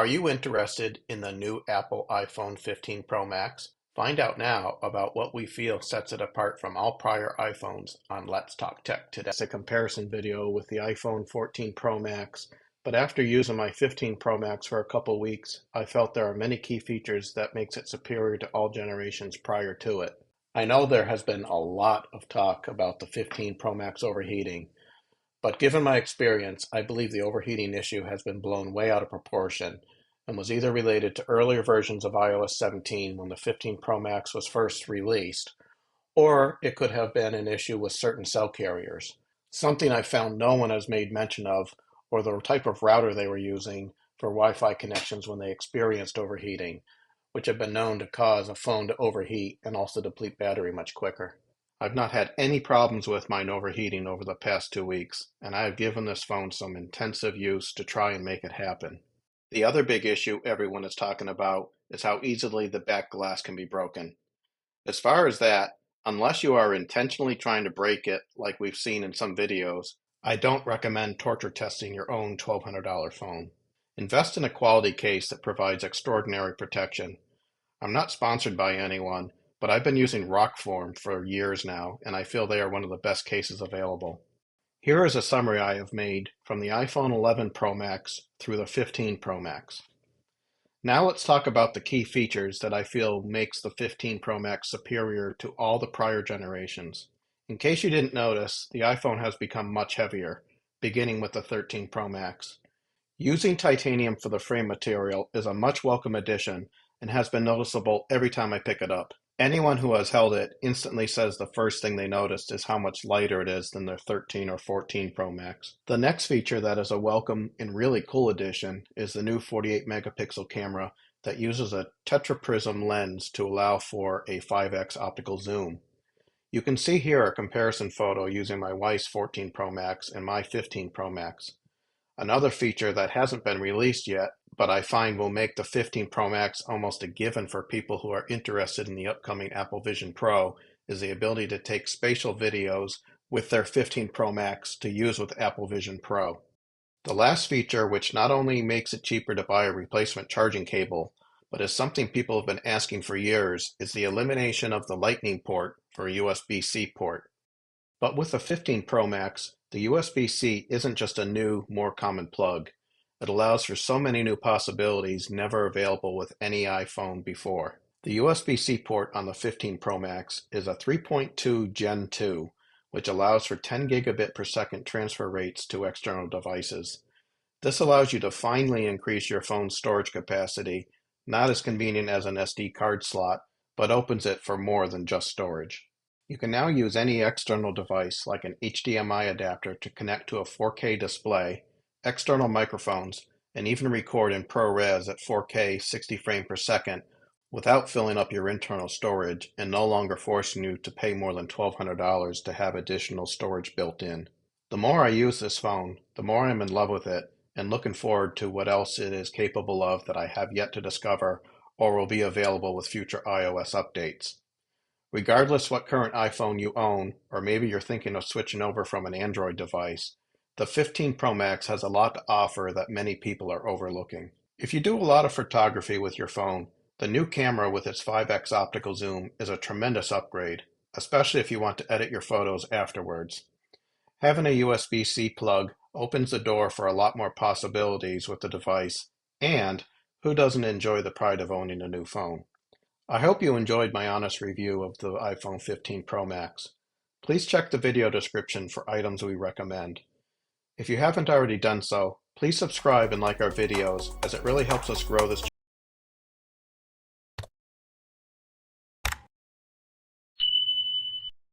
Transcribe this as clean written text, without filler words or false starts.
Are you interested in the new Apple iPhone 15 Pro Max? Find out now about what we feel sets it apart from all prior iPhones on Let's Talk Tech today. It's a comparison video with the iPhone 14 Pro Max, but after using my 15 Pro Max for a couple weeks, I felt there are many key features that makes it superior to all generations prior to it. I know there has been a lot of talk about the 15 Pro Max overheating, but given my experience, I believe the overheating issue has been blown way out of proportion and was either related to earlier versions of iOS 17 when the 15 Pro Max was first released, or it could have been an issue with certain cell carriers, something I found no one has made mention of, or the type of router they were using for Wi-Fi connections when they experienced overheating, which have been known to cause a phone to overheat and also deplete battery much quicker. I've not had any problems with mine overheating over the past 2 weeks, and I have given this phone some intensive use to try and make it happen. The other big issue everyone is talking about is how easily the back glass can be broken. As far as that, unless you are intentionally trying to break it like we've seen in some videos, I don't recommend torture testing your own $1,200 phone. Invest in a quality case that provides extraordinary protection. I'm not sponsored by anyone, but I've been using Rockform for years now, and I feel they are one of the best cases available. Here is a summary I have made from the iPhone 11 Pro Max through the 15 Pro Max. Now let's talk about the key features that I feel makes the 15 Pro Max superior to all the prior generations. In case you didn't notice, the iPhone has become much heavier, beginning with the 13 Pro Max. Using titanium for the frame material is a much welcome addition and has been noticeable every time I pick it up. Anyone who has held it instantly says the first thing they noticed is how much lighter it is than their 13 or 14 Pro Max. The next feature that is a welcome and really cool addition is the new 48 megapixel camera that uses a tetraprism lens to allow for a 5x optical zoom. You can see here a comparison photo using my wife's 14 Pro Max and my 15 Pro Max. Another feature that hasn't been released yet, but I find will make the 15 Pro Max almost a given for people who are interested in the upcoming Apple Vision Pro, is the ability to take spatial videos with their 15 Pro Max to use with Apple Vision Pro. The last feature, which not only makes it cheaper to buy a replacement charging cable, but is something people have been asking for years, is the elimination of the Lightning port for a USB-C port. But with the 15 Pro Max, the USB-C isn't just a new, more common plug. It allows for so many new possibilities never available with any iPhone before. The USB-C port on the 15 Pro Max is a 3.2 Gen 2, which allows for 10 gigabit per second transfer rates to external devices. This allows you to finally increase your phone's storage capacity, not as convenient as an SD card slot, but opens it for more than just storage. You can now use any external device like an HDMI adapter to connect to a 4K display, external microphones, and even record in ProRes at 4K 60 frames per second without filling up your internal storage and no longer forcing you to pay more than $1,200 to have additional storage built in. The more I use this phone, the more I'm in love with it and looking forward to what else it is capable of that I have yet to discover or will be available with future iOS updates. Regardless what current iPhone you own, or maybe you're thinking of switching over from an Android device, the 15 Pro Max has a lot to offer that many people are overlooking. If you do a lot of photography with your phone, the new camera with its 5x optical zoom is a tremendous upgrade, especially if you want to edit your photos afterwards. Having a USB-C plug opens the door for a lot more possibilities with the device, and who doesn't enjoy the pride of owning a new phone? I hope you enjoyed my honest review of the iPhone 15 Pro Max. Please check the video description for items we recommend. If you haven't already done so, please subscribe and like our videos, as it really helps us grow this channel.